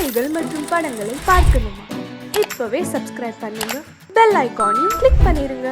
நிகழ்ச்சிகள் மற்றும் படங்களை பார்க்கணுமா? இப்பவே சப்ஸ்கிரைப் பண்ணுங்க, பெல் ஐகானையும் கிளிக் பண்ணிருங்க.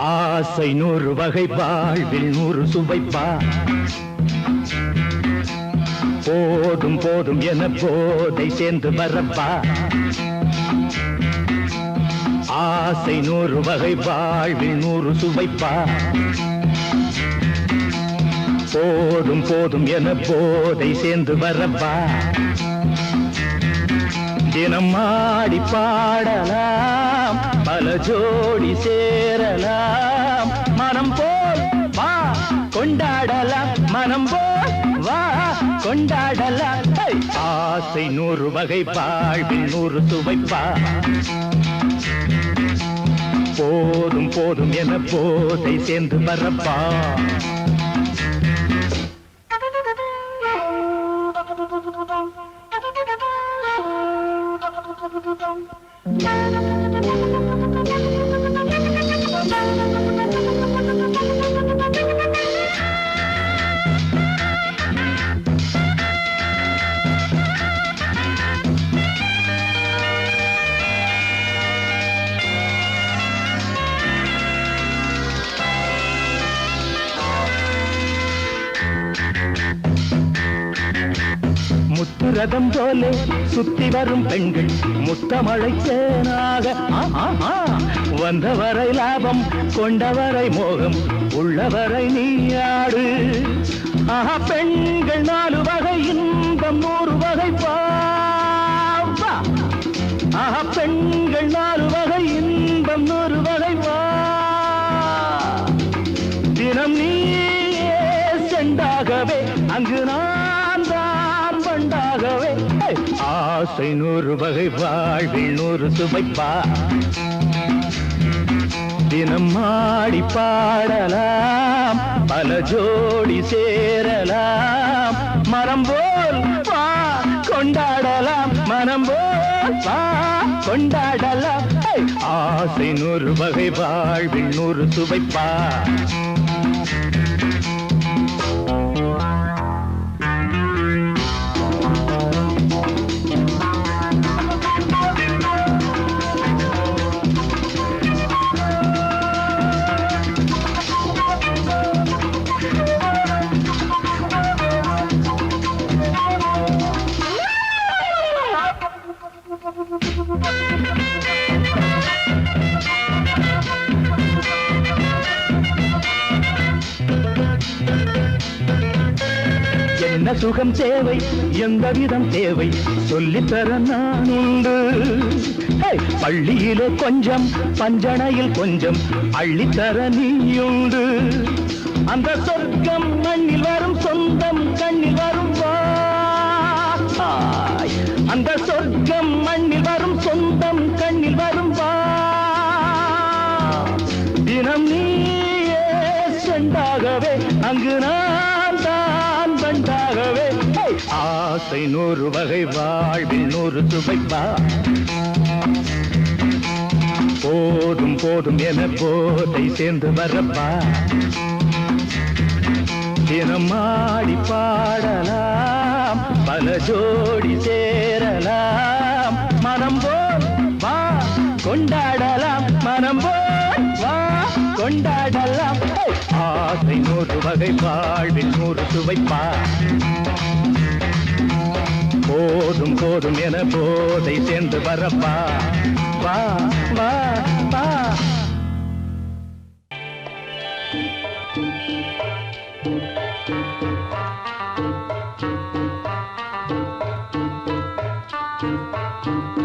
ஆசை 100 வகை, வாழ்வில் 100 சுவைப்பா. போதும் போதும் என போதை சேர்ந்து வரப்பா. ஆசை 100 வகை, வாழ்வில் 100 சுவைப்பா. போதும் போதும் என போதை சேர்ந்து வரப்பா. தினம் ஆடி பாடலாம், பல ஜோடி சேரலாம். மனம் போல் வா கொண்டாடலாம், மனம் போல் வா கொண்டாடலாம். ஆசை 100 வகை, வாழ்வில் 100 சுவைப்பா. போதும் போதும் என போதை சேர்ந்து வரப்பா. முத்துரதம் போலே சுத்தி வரும் பெண்கள் முத்தமழை தேனாக. வந்தவரை லாபம், கொண்டவரை மோகம், உள்ளவரை நீயாடு. பெண்கள் 4 வகை, இன்பம் 100 வகை பா. பெண்கள் 4 வகை, இன்பம் 100 வகை வா. தினம் நீயே செண்டாகவே, அங்கு நான் தான் வண்டாகவே. ஆசை 100 வகை, வாழ்வில் 100 சுவைப்பா. தினம் ஆடி பாடலாம், பல ஜோடி சேரலாம். மரம் போல் வா கொண்டாடலாம், மனம் போல் வா கொண்டாடலாம். ஆசை 100 வகை, வாழ்வில் 100 சுவைப்பா. என்ன சுகம் தேவை, எந்த விதம் தேவை, சொல்லித்தர நான் உண்டு. பள்ளியிலே கொஞ்சம், பஞ்சனையில் கொஞ்சம், அள்ளித்தர நீயுண்டு. அந்த சொர்க்கம் மண்ணில் வரும், சொந்தம் கண்ணில் வரும் வா. அந்த சொர்க்கம் மண்ணில் வரும், சொந்தம் கண்ணில் வரும் வா. தினம் நீயே செண்டாகவே, அங்கு நான் தான் வண்டாகவே. ஆசை 100 வகை, வாழ்வில் 100 சுவைப்பா. போதும் போதும் என போதை சேர்ந்து வரப்பா. தினம் ஆடி பாடலாம், பல ஜோடி சேரலாம். மனம் போல் வா கொண்டாடலாம், மனம் போல் வா கொண்டாடலாம். ஆசை 100 வகை, வாழ்வில் 100 சுவைப்பா. போதும் போதும் என போதை சேர்ந்து வரப்பா. வா வா வா. Thank you.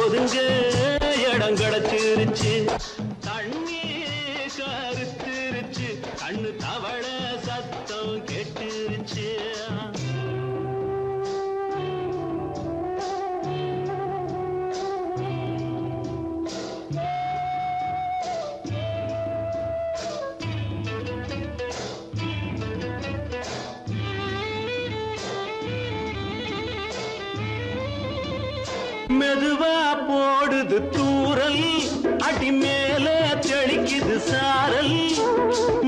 ஒதுங்க இடம் கிடைச்சிருச்சு தண்ணி கருத்துருச்சு கண்ணு தவள சத்தம் கெட்டுருச்சு மெதுவா போடுது தூரல் அடி மேல தெளிக்குது சாரல்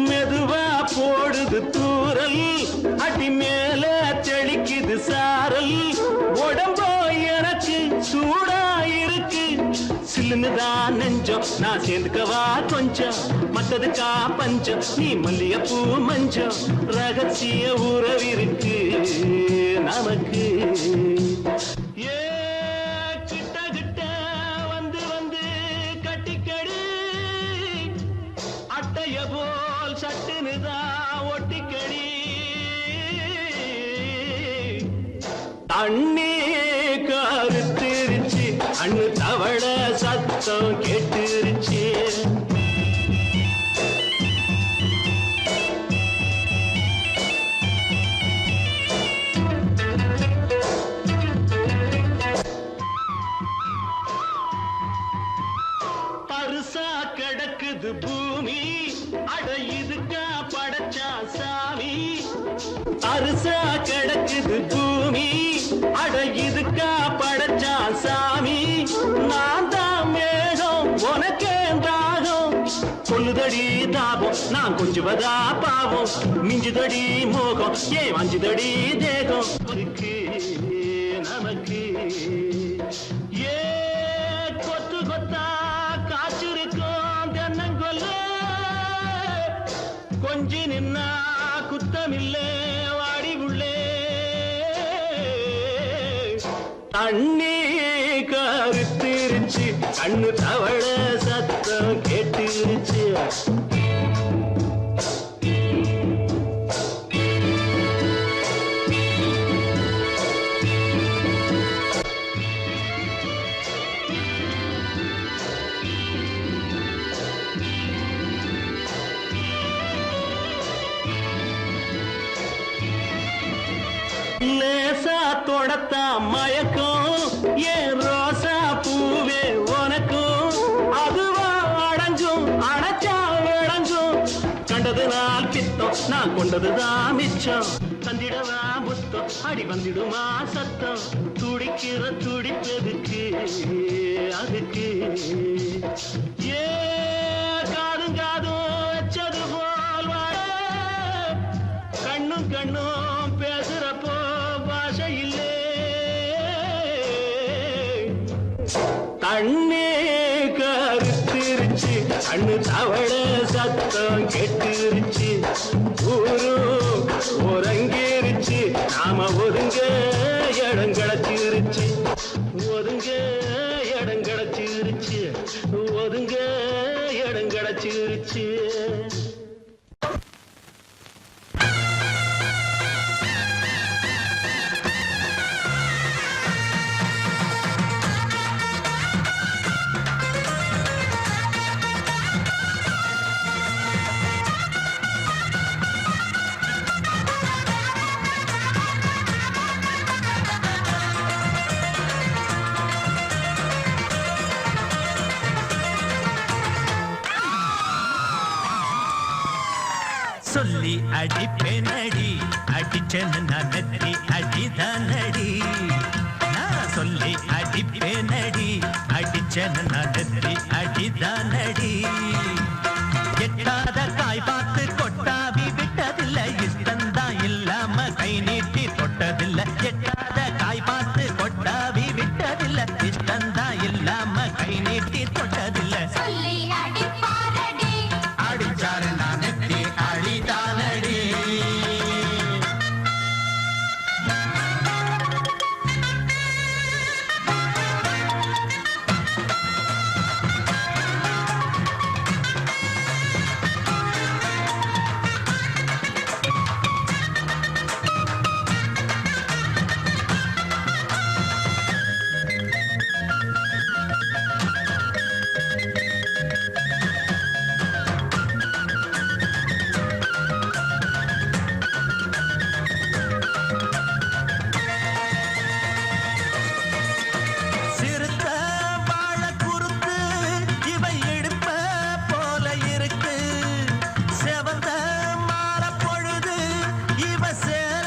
மெதுவா போடுது தூரல் அடி மேல தெளிக்குது சாரல் உடம்போ எனக்கு சூடா இருக்கு சில்லுன்னுதான் நெஞ்சம் நான் சேர்ந்துக்கவா கொஞ்சம் மத்ததுக்கா பஞ்சம் நீ மல்லிகைப்பூ மஞ்சம் ரகசிய உறவிருக்கு நமக்கு போல் சட்டுனுதா ஒட்டிக்கடி தண்ணி கருத்திருச்சு அண்ணு தவள சத்தம் கேட்டுருச்சு பருசா கிடக்குது பூமி அட இதுக்கா படைச்சா சாமி அரிசா கிடக்குது பூமி அட இதுக்கா படைச்சா சாமி நான் தான் மேகம் உனக்கே தாகம் கொல்லுதடி தாபம் நான் கொஞ்சுவதா பாவம் மிஞ்சுதடி மோகம் ஏன் வஞ்சுதடி தேகம் நமக்கு ஏ கொத்து கொத்தா காய்ச்சிருக்கோம் தென்னங்கொல்ல கொஞ்சி நின்னா குத்தமில்லே வாடி உள்ளே தண்ணி கருத்திருச்சு கண்ணு தவள சத்தம் கேட்டுருச்சு லேசா தொடத்தா மயக்கம் ஏன் ரோசா பூவே உனக்கும் அதுவா அடங்கும் அடைச்சா விளங்கும் கண்டது நாள் பித்தம் நான் கொண்டதுதான் மிச்சம் தந்திடவா புத்தம் அடி வந்திடுமா சத்தம் துடிக்கிற துடிப்பதுக்கு அதுக்கு ஏ காதும் காதும் வச்சது போல் வாழ கண்ணும் கண்ணும் பேசுறப்போ பாஷை இல்லே தண்ணி கருத்திருச்சு கண்ணு தவள சத்தம் கெட்டுருச்சு ஊரு உறங்கிருச்சு நாம ஒதுங்க இடம் கிடைச்சிருச்சு ஒதுங்க இடம் கிடைச்சிருச்சு ஒதுங்க இடம் கிடைச்சிருச்சு சொல்லி அடிப்பேனடி அடிச்சேன்னு நான் நெத்தி அடிதானடி நான் சொல்லி அடிப்பேனடி அடிச்சேன்னு நான் நெத்தி அடிதானடி எட்டாத காய் பார்த்து கொட்டாவி விட்டதில்லை தொட்டதில்ல எட்டாத காய் பார்த்து கொட்டாவி விட்டதில்ல இஷ்டந்தா இல்லாம கை நீட்டி தொட்டதில்ல சொல்லி அடிப்பாரடி அடிச்சாரு நான் நெத்தி அடிதானடி சிறுத்த வாழ குறுத்து இவை எடுப்ப போல இருக்கு செவந்த மாற பொழுது இவ சேர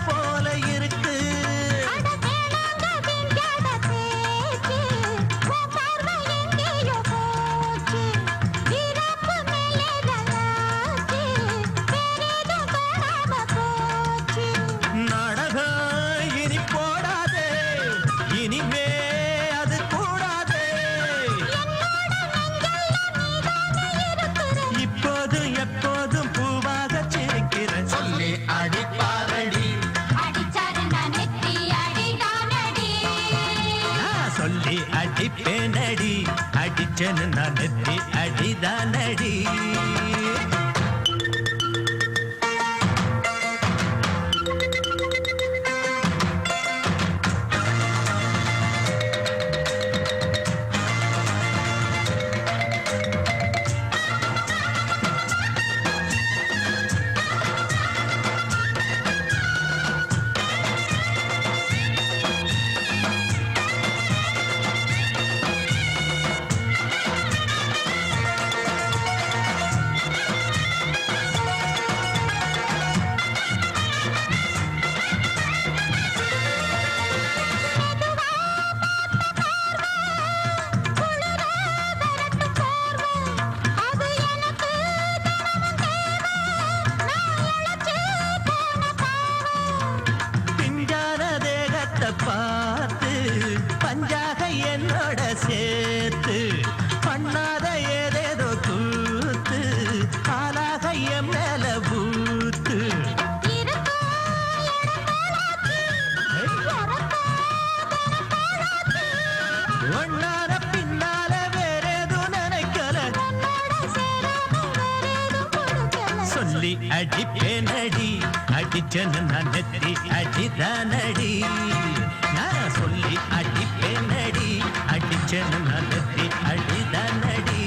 போல இருக்கு அட வேணாங்க திங்காத பேச்சு உன் பார்வை எங்கேயோ போச்சு வீரப்பு மேலே நல்லாச்சு வேறேதும் காணாம போச்சு நாடகம் இனி போடாதே இனிமே அது கூடாதே இப்போது எப்போதும் பூவாக சிரிக்கிற சொல்லி அடிப்பாரடி அடிச்சாரு நான் நெத்தி அடிதானடி நான் சொல்லி அடிப்பேனடி அடிச்சேன்னு நான் நெத்தி அடிதானடி அது எனக்கு தினமும் தேவை நான் இழைச்சு போன பாவம் பிஞ்சான தேகத்தை பார்த்து பஞ்சாக என்னோட சேர்த்து பண்ணாத ஏதேதோ கூத்து ஆளாக என் மேல பூத்து ஒன்னார பின்னால வேறேதும் நினைக்கல சொல்லி அடிப்பேனடி அடிச்சேன்னு நான் நெத்தி அடிதானடி நான் சொல்லி அடிப்பேனடி அடிச்சேன்னு நான் நெத்தி அடிதானடி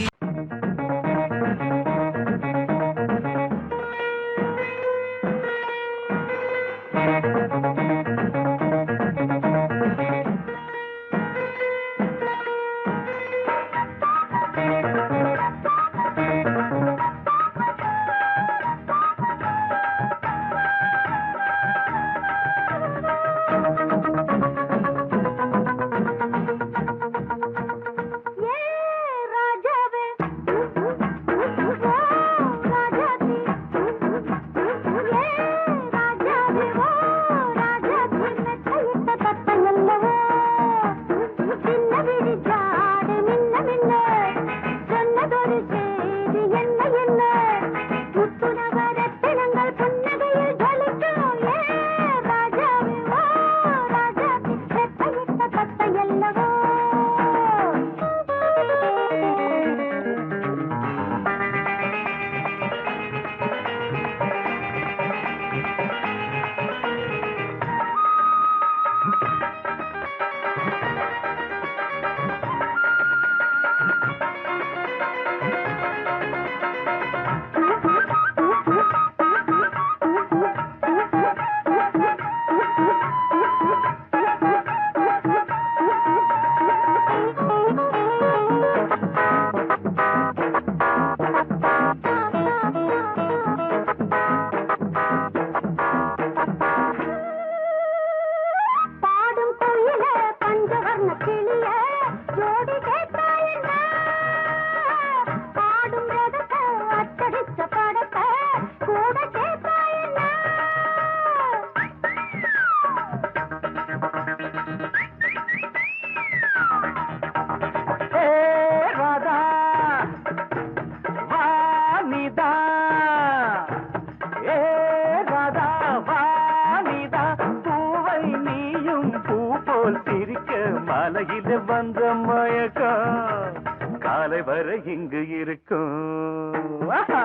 மாலையில வந்த மயக்கம் காலை வரை இங்கு இருக்கும் ஆஹா.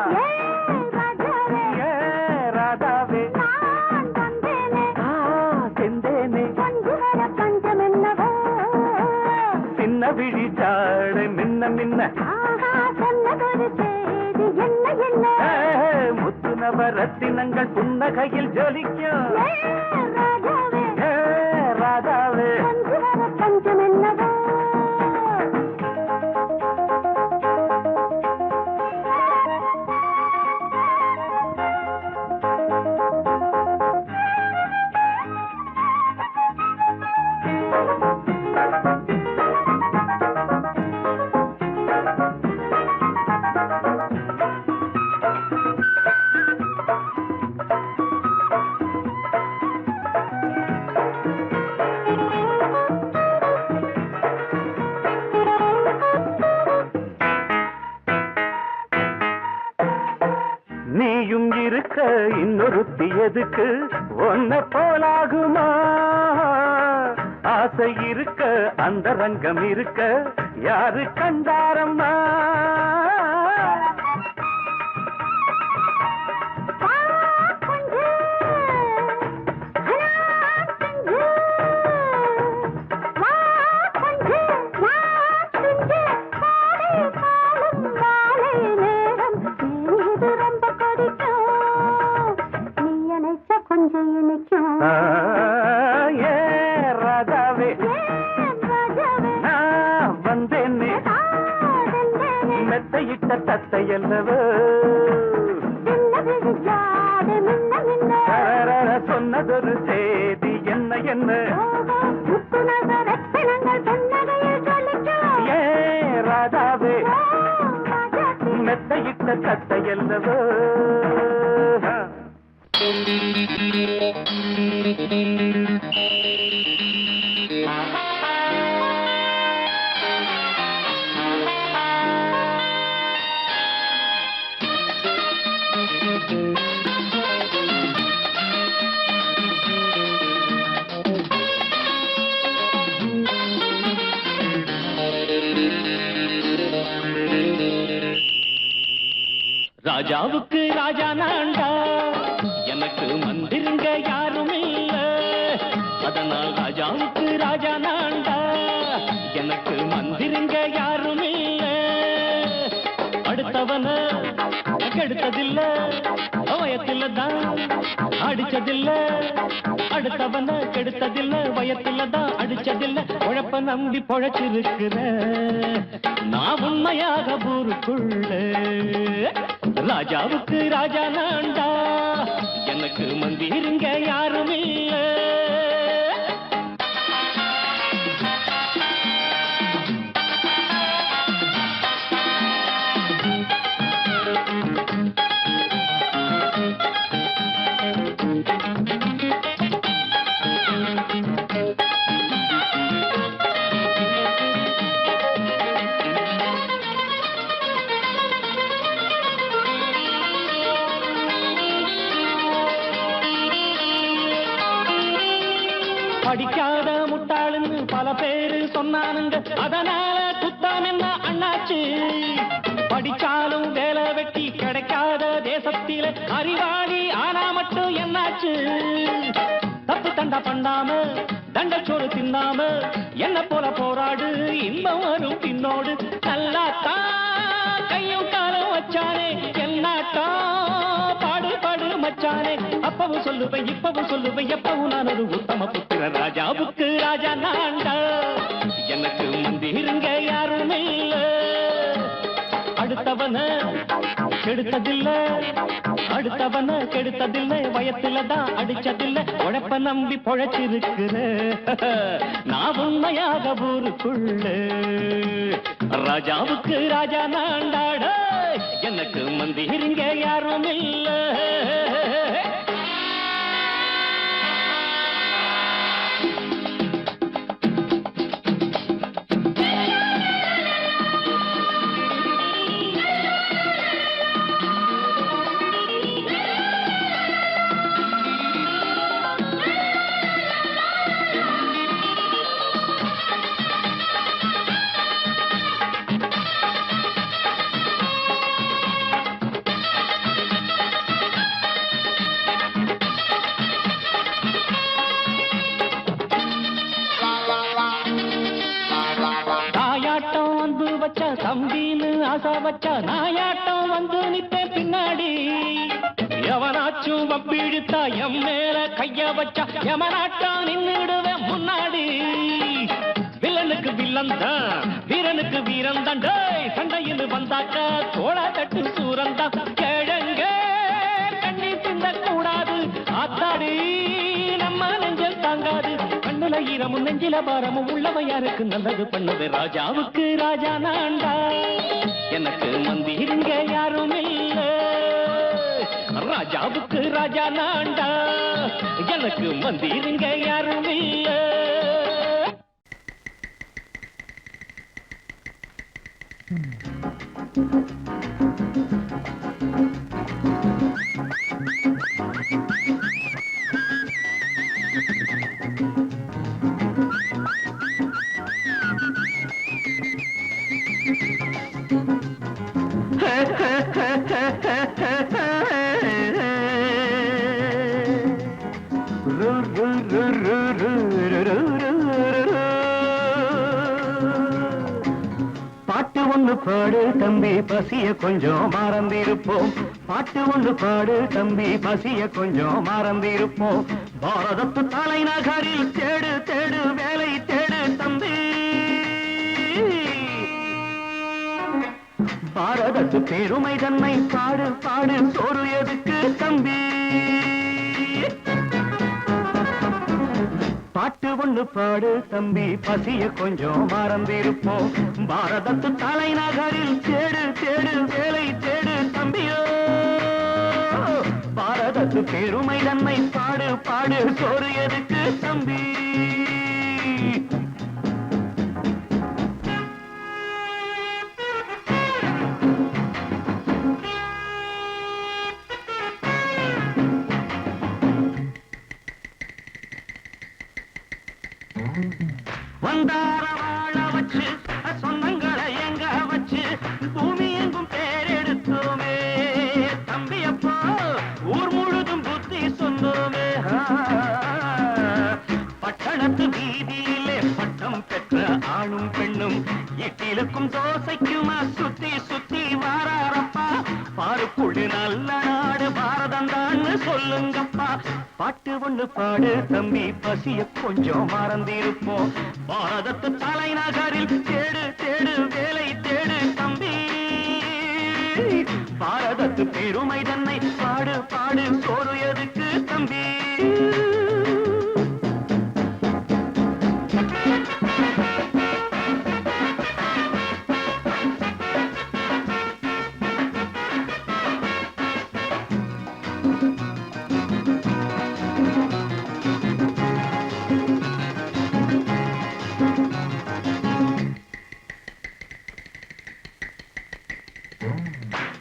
ஏ ராதாவே செந்தேனே சின்ன விழி சாடை மின்ன மின்ன முத்து நவரத்தினங்கள் புன்னகையில் ஜொலிக்கும் ஏ ராதாவே நீயும் இருக்க இன்னொருத்தி எதுக்கு ஒன்ன போலாகுமா ஆசை இருக்க அந்த ரங்கம் இருக்க யாரு கண்டாரம்மா ஏ ராதாவே நான் வந்தேனே மெத்தையிட்ட தத்தையல்லவோ சொன்னதொரு செய்தி என்ன என்ன ஏ ராதாவே மெத்தையிட்ட தத்தையல்லவோ ராஜாவுக்கு ராஜா நான்டா எனக்கு மந்திருங்க யாரும் இல்ல அதனால் ராஜாவுக்கு ராஜா நான்டா எனக்கு மந்திருங்க யாரும் இல்ல அடுத்தவன கெடுத்ததில்ல வயத்தில தான் அடிச்சதில்ல அடுத்தவன கெடுத்ததில்ல வயத்தில தான் அடிச்சதில்ல உழப்ப நம்பி பொழைச்சிருக்கிற நான் உண்மையாக ஊருக்குள்ள ராஜாவுக்கு ராஜா நான்டா எனக்கு மந்திருங்க யாரும் இல்ல படிக்காத முட்டாளுன்னு பல பேரு சொன்னானுங்க அதனால குத்தம் என்ன அண்ணாச்சு படிச்சாலும் வேலை வெட்டி கிடைக்காத தேசத்தில அறிவாளி ஆனா மட்டும் என்னாச்சு தப்பு தண்டா பண்ணாம தண்டச்சோறு தின்னாம என்ன போல போராடு இன்பம் வரும் பின்னோடு நல்லாத்தான் கையும் காலம் வச்சானே என்னாட்டா பாடு பாடு மச்சானே அப்பவும் சொல்லுவேன் இப்பவும் சொல்லுவேன் எப்பவும் நான் ஒரு உத்தம புத்திர ராஜாவுக்கு ராஜா நான்டா எனக்கு மந்திருங்க யாரும் இல்ல அடுத்தவன கெடுத்ததில்ல அடுத்தவன கெடுத்ததில்லை வயத்துல தான் அடிச்சதில்லை உழைப்ப நம்பி பொழைச்சிருக்கிற நான் உண்மையாக ஊருக்குள்ள ராஜாவுக்கு ராஜா நான்டாட எனக்கு மந்திருங்க யாரும் இல்ல தம்பின்னு ஆசை வச்சா நாயாட்டம் வந்து நித்தேன் பின்னாடி. எவனாச்சும் வப்பிழுத்தா எம் மேல கைய வச்சா எமனாட்டம் நின்னுடுவேன் முன்னாடி. வில்லனுக்கு வில்லன் தான், வீரனுக்கு வீரன் தான். சண்டையில் வந்தாக்கா தோளா தட்டு சூரன் தான். கிழங்க கண்ணி தின்ன கூடாது ஆத்தாடி, நம்ம நெஞ்சல் தாங்காது. கண்ணுல ஈரமும் நெஞ்சில பாரமும் உள்ளவன் யாருக்கு நல்லது பண்ணது. ராஜாவுக்கு ராஜா நான்டா, எனக்கு மந்திருங்க யாரும் இல்ல. ராஜாவுக்கு ராஜா நான்டா, எனக்கு மந்திருங்க யாரும் இல்ல. பாட்டு ஒண்ணு பாடு தம்பி, பசிய கொஞ்சம் மறந்திருப்போம். பாட்டு ஒண்ணு பாடு தம்பி, பசிய கொஞ்சம் மறந்திருப்போம். பாரதத்து தலைநகரில் தேடு தேடு வேலை தேடு தம்பி. பாரதத்து பெருமை தன்னை பாடு பாடு, சோறு எதுக்கு தம்பி. பாட்டு ஒண்ணு பாடு தம்பி, பசிய கொஞ்சம் மறந்திருப்போம். பாரதத்து தலைநகரில் தேடு தேடு வேலை தேடு தம்பியோ. பாரதத்து பெருமை தன்னை பாடு பாடு, சோறு எதுக்கு தம்பி. வந்தார வாழ வச்சு சொந்தங்களை எங்க வச்சு பூமி எங்கும் பேரெடுத்தோமே தம்பி. அப்போ ஊர் முழுதும் புத்தி சொன்னோமே. பட்டணத்து வீதியிலே பட்டம் பெற்ற ஆணும் பெண்ணும் இட்டிலுக்கும் தோசைக்குமா சுத்தி சுத்தி வாராரப்பா. பாருக்குள்ளு நல்ல நாடு பாரதம் தான் சொல்லுங்கப்பா. பாட்டு ஒண்ணு பாடு தம்பி, பசிய கொஞ்சம் மறந்திருப்போம். பாரதத்து தலைநகரில் தேடு தேடு வேலை தேடு தம்பி. பாரதத்து பெருமை தன்னை பாடு பாடு, சோறு எதுக்கு தம்பி.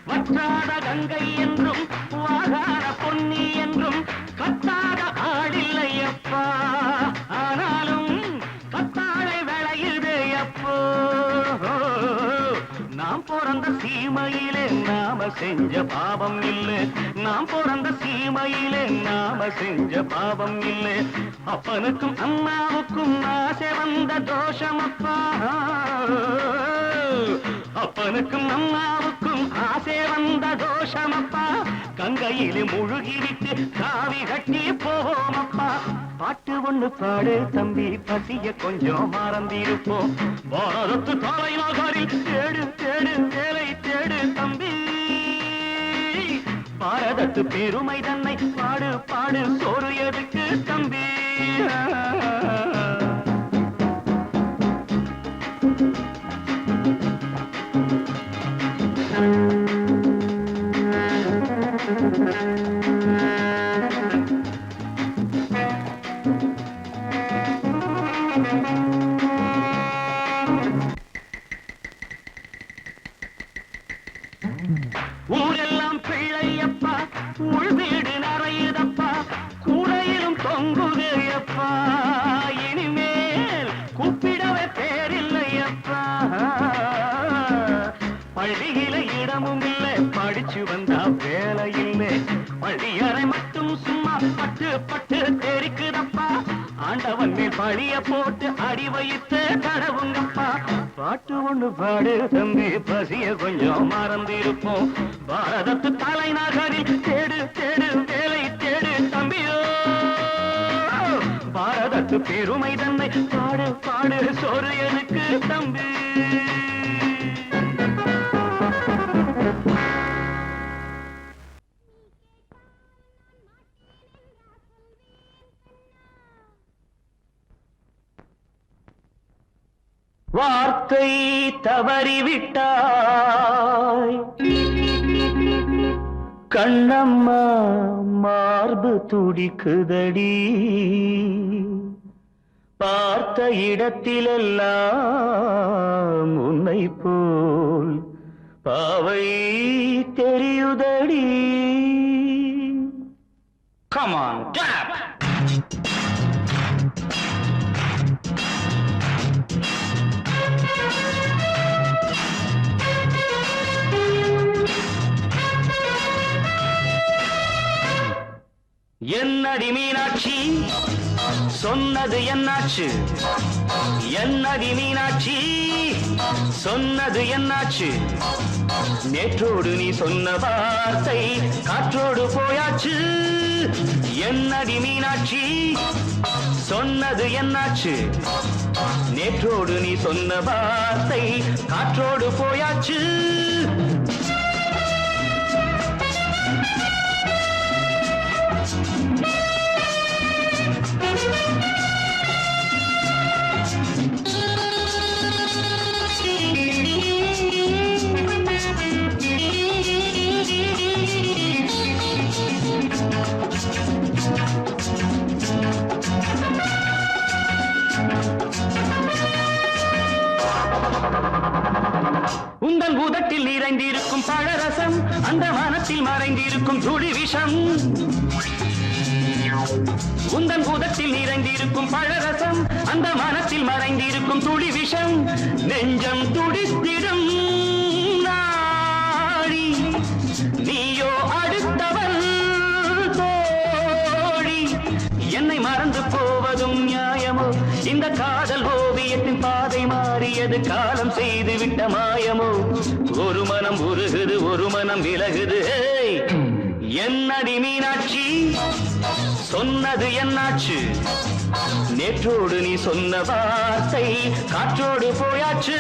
வற்றாத கங்கை என்றும் வாகார பொன்னி என்றும் கத்தாத ஆடில்லையப்பா. ஆனாலும் கத்தாழை விளையுதே அப்போ. நாம் பிறந்த சீமையிலே நாம செஞ்ச பாவம் இல்லை. நாம் பிறந்த சீமையிலே நாம செஞ்ச பாவம் இல்லை. அப்பனுக்கும் அம்மாவுக்கும் ஆசை வந்த தோஷமப்பா. அப்பனுக்கும் அம்மாவுக்கும் ஆசை வந்த தோஷமப்பா. கங்கையிலே முழுகிவிட்டு காவி கட்டி போவோமப்பா. பாட்டு ஒண்ணு பாடு தம்பி, பசிய கொஞ்சம் மறந்திருப்போம். பாரதத்து தலைநகரில் தேடு தேடு வேலை தேடு தம்பி. பாரதத்து பெருமை தன்னை பாடு பாடு, சோறு எதுக்கு தம்பி. ஊரெல்லாம் பிள்ளையப்பா, உள் வீடு நிறையுதப்பா, கூடையிலும் தொங்குகையப்பா. இனிமேல் கூப்பிடவே பேரில்லையப்பா. பள்ளியில இடமும் இல்லை, படிச்சு வந்தா வேலை இல்லை. பள்ளியறை மட்டும் சும்மா பட்டு பட்டு தெரிக்குதப்பா. ஆண்டவன் மேல் பழிய போட்டு அடி வைத்த கடவுங்கப்பா பாட்டு ஒண்ணு பாடு தம்பி பசிய கொஞ்சம் மறந்திருப்போம் பாரதத்து தலைநகரில் தேடு தேடு வேலை தேடு தம்பியோ பாரதத்து பெருமை தன்னை பாடு பாடு சோறு எனக்கு தம்பி வார்த்தை தவறிவிட்டாய் கண்ணம்மா மார்பு துடிக்குதடி பார்த்த இடத்திலெல்லாம் உன்னை போல் பாவை தெரியுதடி Come on, tap! என்னடி மீனாட்சி சொன்னது என்னாச்சு என்னடி மீனாட்சி சொன்னது என்னாச்சு நேற்றோடு நீ சொன்ன வார்த்தை காற்றோடு போயாச்சு என்னடி மீனாட்சி சொன்னது என்னாச்சு நேற்றோடு நீ சொன்ன வார்த்தை காற்றோடு போயாச்சு உந்தன் உதட்டில் நிறைந்திருக்கும் பழரசம் அந்த மனத்தில் மறைந்திருக்கும் துளி விஷம் உந்தன் உதட்டில் நிறைந்திருக்கும் பழரசம் அந்த மனத்தில் மறைந்திருக்கும் துளி விஷம் நெஞ்சம் துடித்திடும் நாடி நீயோ அடுத்தவள் தோழி என்னை மறந்து போவதும் நியாயமோ இந்த காதல் ஓவியத்தின் பாதை மாறியது காலம் செய்து விட்ட மாயமோ ஒரு மனம் உருகுது ஒரு மனம் விலகுது என்னடி மீனாட்சி சொன்னது என்னாச்சு நேற்றோடு நீ சொன்ன வார்த்தை காற்றோடு போயாச்சு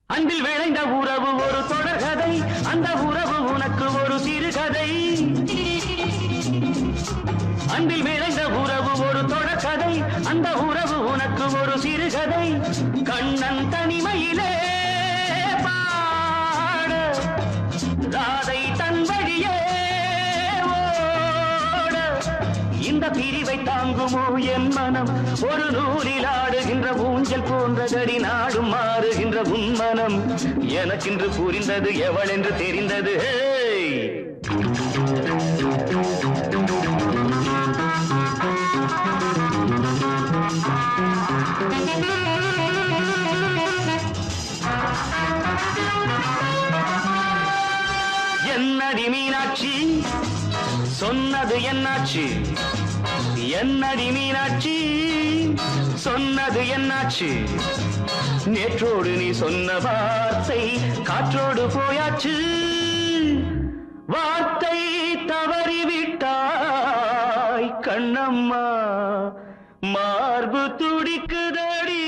அன்பில் விளைந்த உறவு ஒரு தொடர்கதை அந்த உறவு உனக்கு ஒரு சிறுகதை அன்பில் விளைந்த உறவு ஒரு தொடர்கதை அந்த உறவு உனக்கு ஒரு சிறுகதை கண்ணன் தனிமையிலே பாட ராதை தன் வழியே ஓட இந்த பிரிவை தாங்குமோ என் மனம் ஒரு நூலில் ஆடுகின்ற ஊஞ்சல் போன்றதடி நாடும் மாறுகின்ற உன்மனம் எனக்கென்று புரிந்தது எவள் என்று தெரிந்தது என்னடி மீனாட்சி சொன்னது என்னாச்சு என்னடி மீனாட்சி சொன்னது என்னாச்சு நேற்றோடு நீ சொன்ன வார்த்தை காற்றோடு போயாச்சு வார்த்தை தவறிவிட்டாய் கண்ணம்மா மார்பு துடிக்குதடி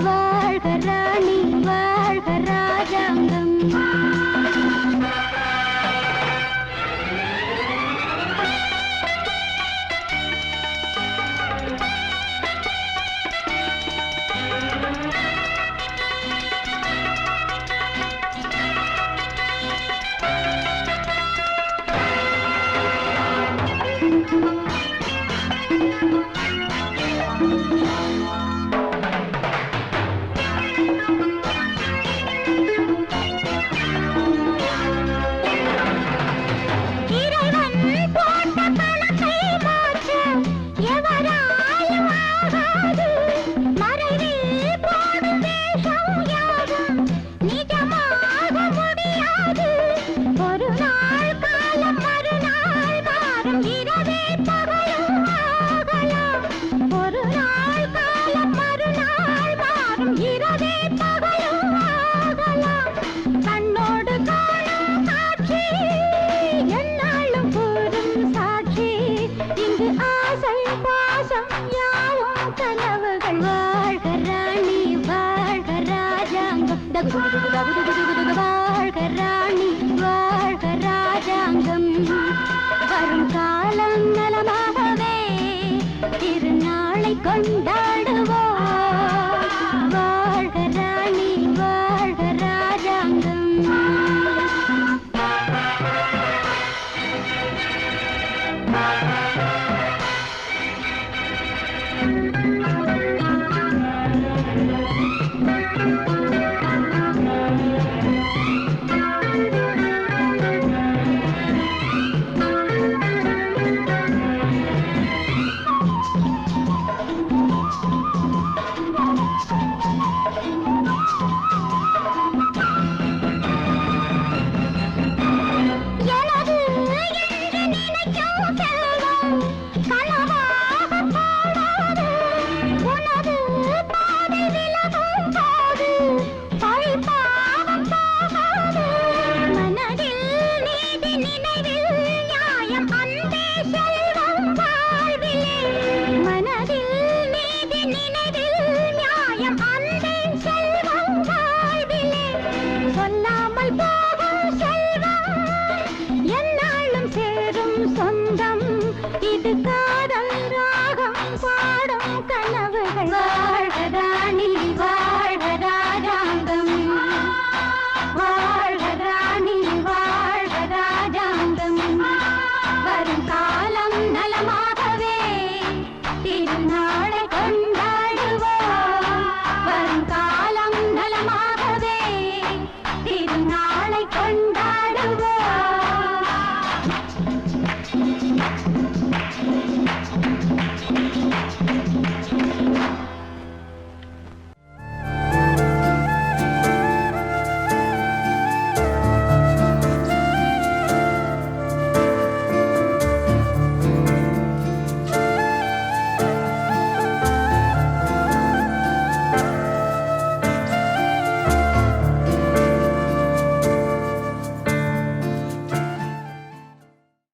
வாழ்க ராணி வாழ்க ராஜாங்கம் வாழ்க ராணி வாழ்க ராஜாங்கம் வரும் காலம் நலமாகவே திருநாளை கொண்டாடுவோம் வாழ்க ராணி வாழ்க ராஜாங்கம் இது காதல் ராகம் பாடும் கனவுகள் வாழ்க ராணி வாழ்க ராஜாங்கம் வாழ்க ராணி வாழ்க ராஜாங்கம் வரும் காலம் நலமா